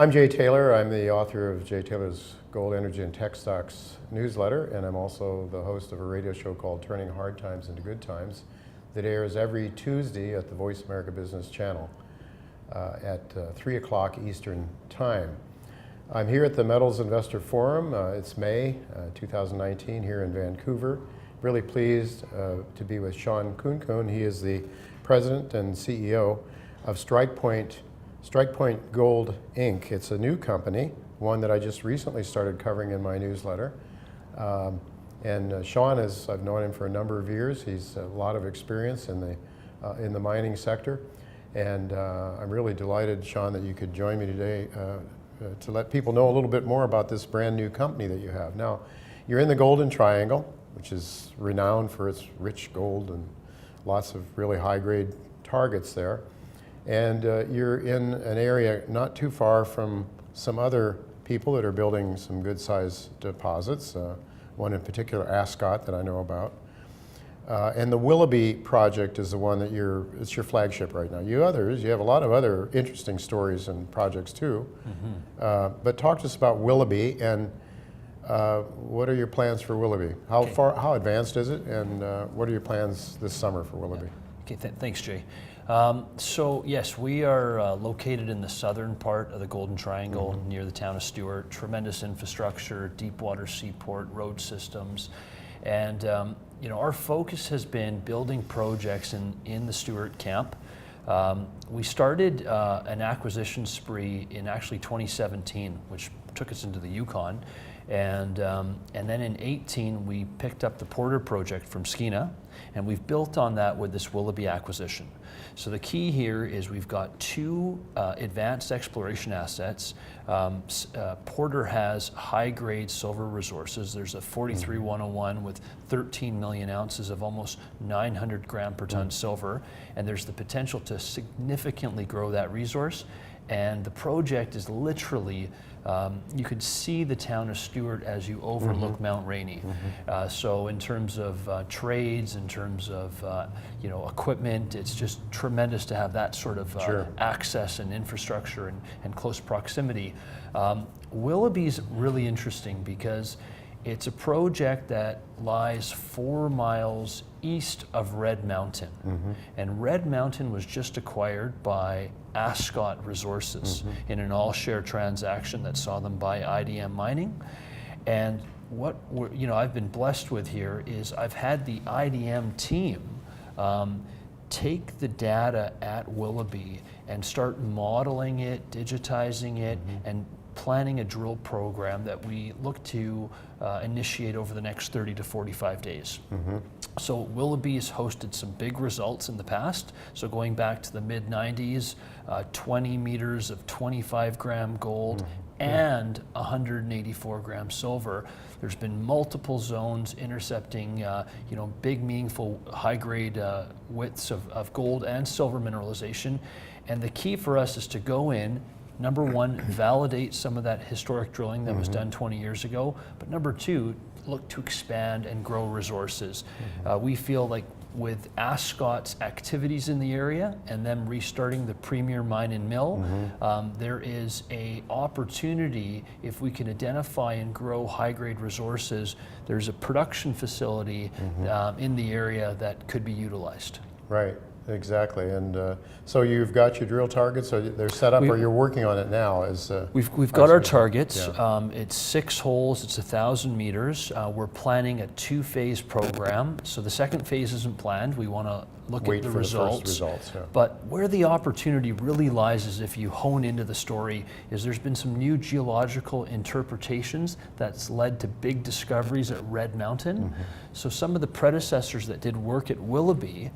I'm Jay Taylor. I'm the author of Jay Taylor's Gold, Energy, and Tech Stocks newsletter, and I'm also the host of a radio show called Turning Hard Times into Good Times that airs every Tuesday at the Voice America Business Channel at 3 o'clock Eastern Time. I'm here at the Metals Investor Forum. It's May 2019 here in Vancouver. Really pleased to be with Sean Khounkoun. He is the president and CEO of StrikePoint Gold Inc. It's a new company, one that I just recently started covering in my newsletter. Sean I've known him for a number of years. He's a lot of experience in the mining sector. And I'm really delighted, Sean, that you could join me today to let people know a little bit more about this brand new company that you have. Now, you're in the Golden Triangle, which is renowned for its rich gold and lots of really high-grade targets there. And you're in an area not too far from some other people that are building some good-sized deposits, one in particular, Ascot, that I know about. And the Willoughby project is the one that it's your flagship right now. You have a lot of other interesting stories and projects too. Mm-hmm. But talk to us about Willoughby and what are your plans for Willoughby? How advanced is it, and what are your plans this summer for Willoughby? Okay, thanks, Jay. So yes, we are located in the southern part of the Golden Triangle, mm-hmm. near the town of Stewart. Tremendous infrastructure, deep water seaport, road systems, and our focus has been building projects in the Stewart camp. We started an acquisition spree in actually 2017, which took us into the Yukon, and then in 2018 we picked up the Porter project from Skeena, and we've built on that with this Willoughby acquisition. So the key here is we've got two advanced exploration assets. Porter has high-grade silver resources. There's a 43-101 with 13 million ounces of almost 900 gram per ton silver, and there's the potential to significantly grow that resource. And the project is literally, you could see the town of Stewart as you overlook mm-hmm. Mount Rainey. Mm-hmm. So in terms of trades, in terms of equipment, it's just tremendous to have that sort of sure. access and infrastructure and close proximity. Willoughby's really interesting because it's a project that lies 4 miles east of Red Mountain. Mm-hmm. And Red Mountain was just acquired by Ascot Resources mm-hmm. in an all-share transaction that saw them buy IDM Mining. And what I've been blessed with here is I've had the IDM team take the data at Willoughby and start modeling it, digitizing it, mm-hmm. and planning a drill program that we look to initiate over the next 30 to 45 days. Mm-hmm. So Willoughby has hosted some big results in the past. So going back to the mid-90s, 20 meters of 25 gram gold mm-hmm. and 184 gram silver. There's been multiple zones intercepting big, meaningful, high-grade widths of gold and silver mineralization. And the key for us is to go in, number one, validate some of that historic drilling that mm-hmm. was done 20 years ago, but number two, look to expand and grow resources. Mm-hmm. We feel like with Ascot's activities in the area and them restarting the Premier Mine and Mill, mm-hmm. There is a opportunity, if we can identify and grow high-grade resources, there's a production facility mm-hmm. In the area that could be utilized. Right. Exactly, and so you've got your drill targets, so they're set up, or you're working on it now? We've got our targets. Yeah. It's 6 holes. It's 1,000 meters. We're planning a 2-phase program. So the second phase isn't planned. We want to look at the results. First results. Yeah. But where the opportunity really lies is if you hone into the story. Is there's been some new geological interpretations that's led to big discoveries at Red Mountain. Mm-hmm. So some of the predecessors that did work at Willoughby.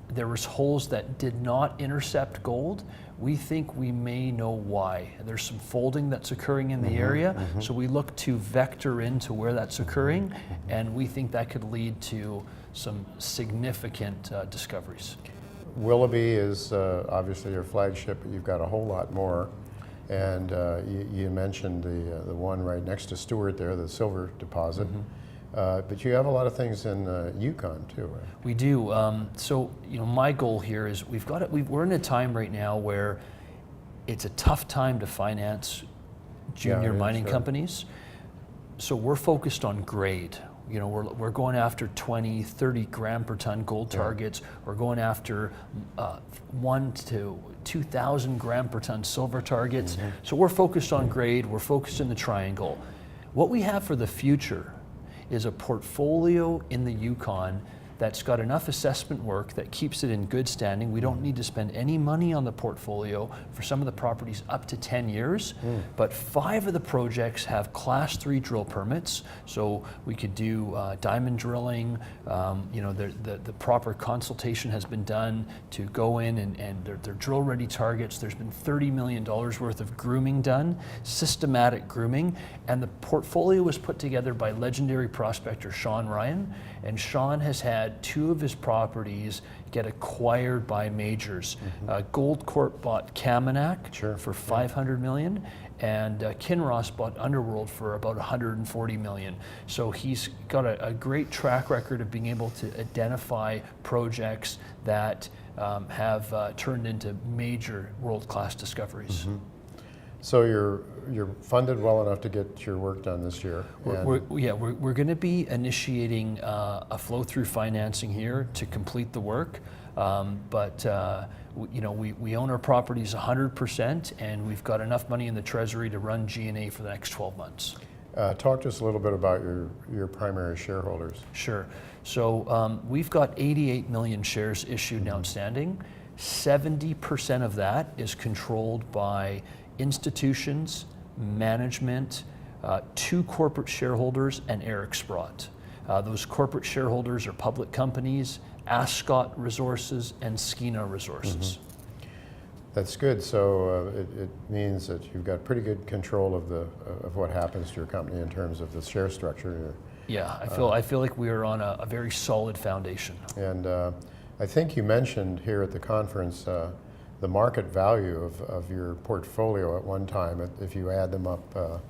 There was holes that did not intercept gold. We think we may know why. There's some folding that's occurring in the mm-hmm, area, mm-hmm. so we look to vector into where that's occurring, mm-hmm. and we think that could lead to some significant discoveries. Willoughby is obviously your flagship, but you've got a whole lot more. And you mentioned the one right next to Stewart there, the silver deposit. Mm-hmm. But you have a lot of things in Yukon too, right? We do. So my goal here is we're in a time right now where it's a tough time to finance junior it is, mining sure. companies. So we're focused on grade. You know, we're going after 20, 30 gram per ton gold targets. We're going after 1 to 2,000 gram per ton silver targets. So we're focused on grade. We're focused in the triangle. What we have for the future is a portfolio in the Yukon that's got enough assessment work that keeps it in good standing. We don't need to spend any money on the portfolio for some of the properties up to 10 years, but 5 of the projects have Class 3 drill permits, so we could do diamond drilling. You know, the proper consultation has been done to go in and they're drill-ready targets. There's been $30 million worth of grooming done, systematic grooming, and the portfolio was put together by legendary prospector Sean Ryan, and Sean has had 2 of his properties get acquired by majors. Goldcorp bought Kaminak for $500 million, and Kinross bought Underworld for about $140 million. So he's got a great track record of being able to identify projects that have turned into major world-class discoveries. So you're funded well enough to get your work done this year. We're going to be initiating a flow-through financing here to complete the work, you know, we own our properties 100%, and we've got enough money in the treasury to run G&A for the next 12 months. Talk to us a little bit about your primary shareholders. Sure. So we've got 88 million shares issued and outstanding. 70% of that is controlled by institutions, management, 2 corporate shareholders, and Eric Sprott. Those corporate shareholders are public companies, Ascot Resources and Skeena Resources. That's good. So it means that you've got pretty good control of what happens to your company in terms of the share structure. Yeah, I feel like we are on a very solid foundation. And I think you mentioned here at the conference the market value of your portfolio at one time, if you add them up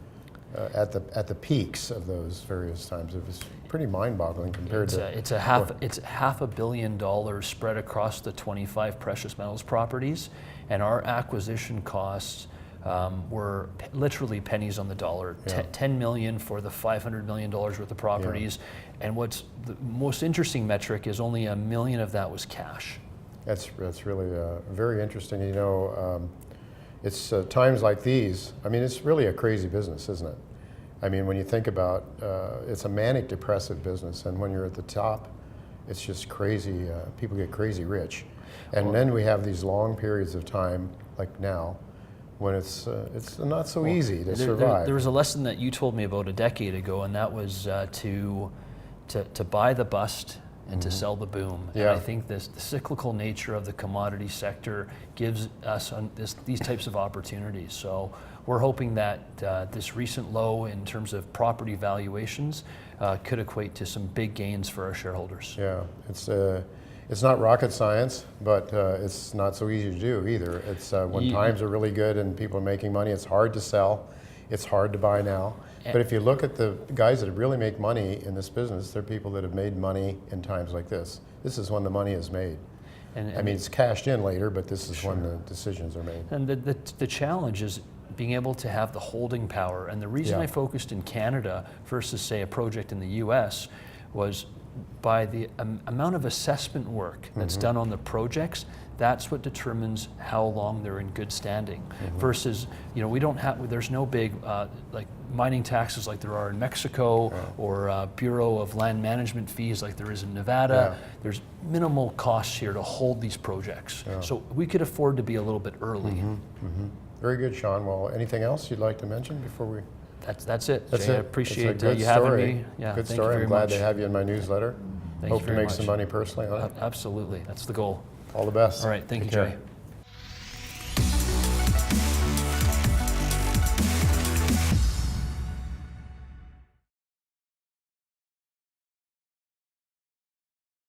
at the peaks of those various times. It was pretty mind-boggling compared to... It's $500 million spread across the 25 precious metals properties, and our acquisition costs were literally pennies on the dollar. $10 million for the $500 million worth of properties, and what's the most interesting metric is only $1 million of that was cash. That's really very interesting. You know, it's times like these, I mean, it's really a crazy business, isn't it? I mean, when you think about, it's a manic depressive business, and when you're at the top, it's just crazy, people get crazy rich. And then we have these long periods of time, like now, when it's not so easy to survive. There was a lesson that you told me about a decade ago, and that was to buy the bust and to sell the boom. And I think the cyclical nature of the commodity sector gives us these types of opportunities. So we're hoping that this recent low in terms of property valuations could equate to some big gains for our shareholders. Yeah, it's not rocket science, but it's not so easy to do either. It's when times are really good and people are making money, it's hard to sell. It's hard to buy now. But if you look at the guys that really make money in this business, they're people that have made money in times like this. This is when the money is made. I mean, it's cashed in later, but this is when the decisions are made. And the challenge is being able to have the holding power. And the reason I focused in Canada versus, say, a project in the US was by the amount of assessment work that's done on the projects. That's what determines how long they're in good standing. Versus, you know, we don't have, there's no big like mining taxes like there are in Mexico, or Bureau of Land Management fees like there is in Nevada. There's minimal costs here to hold these projects. So we could afford to be a little bit early. Very good, Sean. Well, anything else you'd like to mention before we... That's it. That's Jay, it. I appreciate It's a good you story. having me. Yeah, good thank story. you very I'm glad much. to have you in my newsletter. Thank you Hope to very make much. some money personally on it. Absolutely. That's the goal. All the best. All right. Thank you, Take care. Jay.